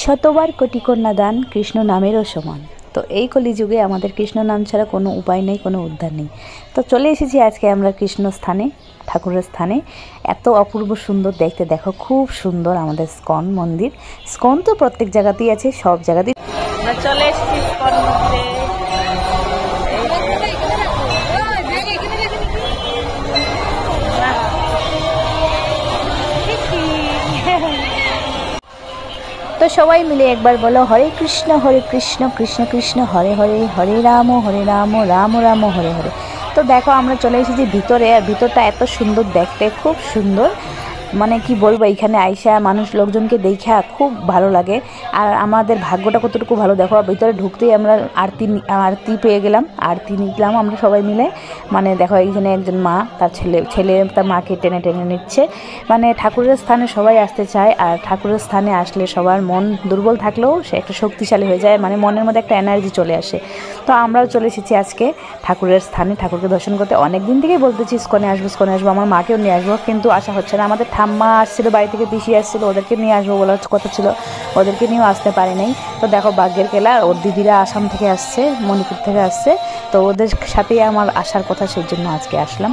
শতবার কোটি কন্যা দান কৃষ্ণ নামেরও সমান। তো এই কলিযুগে আমাদের কৃষ্ণ নাম ছাড়া কোনো উপায় নেই, কোনো উদ্ধার নেই। তো চলে এসেছি আজকে আমরা কৃষ্ণ স্থানে, ঠাকুরের স্থানে। এত অপূর্ব সুন্দর দেখতে, দেখো খুব সুন্দর আমাদের স্কন মন্দির। স্কন তো প্রত্যেক জায়গাতেই আছে, সব জায়গাতেই। চলে এসেছি স্কন মন্দিরে। তো সবাই মিলে একবার বলো হরে কৃষ্ণ কৃষ্ণ কৃষ্ণ হরে হরে, হরে রাম রাম রাম হরে হরে। তো দেখো আমরা চলে এসেছি ভিতরে, আর ভিতরটা এত সুন্দর দেখতে, খুব সুন্দর। মানে কি বলবো, এইখানে আইসা মানুষ লোকজনকে দেখা খুব ভালো লাগে। আর আমাদের ভাগ্যটা কতটুকু ভালো দেখো, ভিতরে ঢুকতেই আমরা আরতি পেয়ে গেলাম, আরতি নিলাম আমরা সবাই মিলে। মানে দেখো এইখানে একজন মা তার ছেলে তার মাকে টেনে টেনে নিচ্ছে। মানে ঠাকুরের স্থানে সবাই আসতে চায়, আর ঠাকুরের স্থানে আসলে সবার মন দুর্বল থাকলেও সে একটা শক্তিশালী হয়ে যায়, মানে মনের মধ্যে একটা এনার্জি চলে আসে। তো আমরাও চলে এসেছি আজকে ঠাকুরের স্থানে, ঠাকুরকে দর্শন করতে। অনেক দিন থেকেই বলতেছি স্কনে আসবো, আমার মাকেও নিয়ে আসবো, কিন্তু আসা হচ্ছে না। আমাদের ঠাম্মা আসছিলো, বাড়ি থেকে পিসি আসছিলো, ওদেরকে নিয়ে আসবো বলার কথা ছিল, ওদেরকে নিয়েও আসতে পারে নাই। তো দেখো ভাগ্যের খেলা, ওর দিদিরা আসাম থেকে আসছে, মণিপুর থেকে আসছে, তো ওদের সাথেই আমার আসার কথা, সেই জন্য আজকে আসলাম।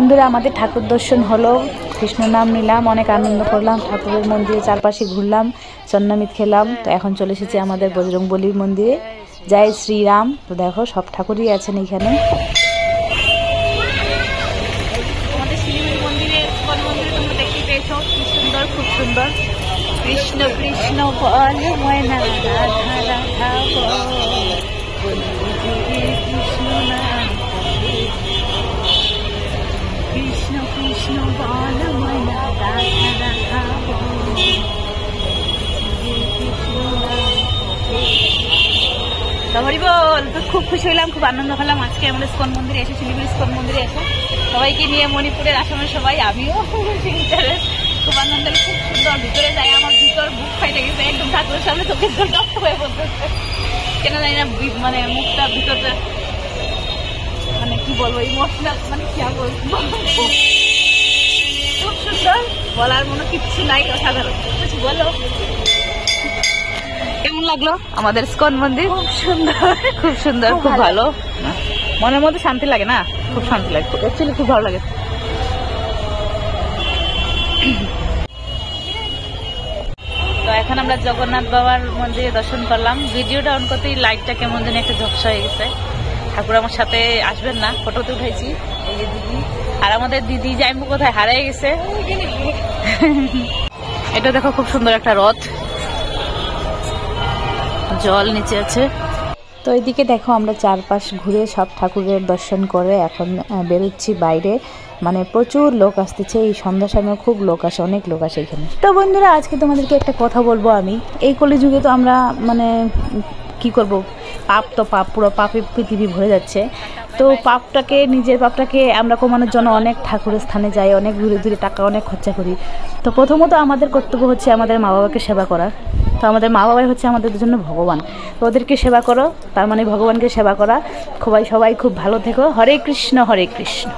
বন্ধুরা আমাদের ঠাকুর দর্শন হলো, কৃষ্ণ নাম নিলাম, অনেক আনন্দ করলাম, ঠাকুরের মন্দিরে চারপাশে ঘুরলাম, চন্নামিত খেলাম। তো এখন চলে এসেছি আমাদের বজরংবলীর মন্দিরে। জয় শ্রীরাম। তো দেখো সব ঠাকুরই আছেন এখানে। আমাদের শিলিগুড়ি মন্দিরে তোমরা দেখতে পেয়েছো, কি সুন্দর, খুব সুন্দর। কৃষ্ণ কৃষ্ণ বল ময়না, রাধা রাধা বল, কৃষ্ণ নাম, কৃষ্ণ কৃষ্ণ বল ময়না, রাধা রাধা বল, কৃষ্ণ নাম। হরি বল। তো খুব খুশি হলাম, খুব আনন্দ পেলাম আজকে আমাদের ইস্কন মন্দিরে এসে, শিলিগুড়ি ইস্কন মন্দিরে এসে সবাইকে নিয়ে, মণিপুরের আসামের সবাই, আমিও শিলচরে। খুব আনন্দ, খুব সুন্দর। ভিতরে যাই আমার ভিতর বুক ফাইটে গেছে একদম, ঠাকুরের সামনে চোখের জল টপ হয়ে বলতেছে, কেন জানি না, মানে মুখটা ভিতরটা মানে কি বলবো, ইমোশনাল, মানে কি বলবো, খুব সুন্দর, বলার মনে কিচ্ছু নাই, অসাধারণ। কিছু বলো, কেমন লাগলো আমাদের ইস্কন মন্দির? খুব সুন্দর, খুব সুন্দর, খুব ভালো। মনের মধ্যে শান্তি লাগে না, খুব শান্তি লাগে, অ্যাকচুয়ালি খুব ভালো লাগে। তো এখন আমরা জগন্নাথ বাবার মন্দিরে দর্শন করলাম। ভিডিওটা অন করতেই লাইটটা কেমন যেন একটা ঝপসা হয়ে গেছে। ঠাকুর আমার সাথে আসবেন না, ফটোতে উঠাইছি। এই যে দিদি, আর আমাদের দিদি যাইমু কোথায় হারিয়ে গেছে। এটা দেখো খুব সুন্দর একটা রথ, জল নিচে আছে। তো এইদিকে দেখো আমরা চারপাশ ঘুরে সব ঠাকুরের দর্শন করে এখন বেরোচ্ছি বাইরে। মানে প্রচুর লোক আসতেছে, এই সন্ধ্যার সময় খুব লোক আসে, অনেক লোক আসে এখানে। তো বন্ধুরা আজকে তোমাদেরকে একটা কথা বলবো আমি, এই কলিযুগে তো আমরা মানে কি করব, পাপ তো পাপ, পুরো পাপে পৃথিবী ভরে যাচ্ছে। তো পাপটাকে, নিজের পাপটাকে আমরা কমানোর জন্য অনেক ঠাকুরের স্থানে যাই, অনেক দূরে দূরে টাকা অনেক খরচা করি। তো প্রথমত আমাদের কর্তব্য হচ্ছে আমাদের মা বাবাকে সেবা করা। তো আমাদের মা বাবাই হচ্ছে আমাদের জন্য ভগবান। তো ওদেরকে সেবা করো, তার মানে ভগবানকে সেবা করা। সবাই খুব ভালো থেকো। হরে কৃষ্ণ, হরে কৃষ্ণ।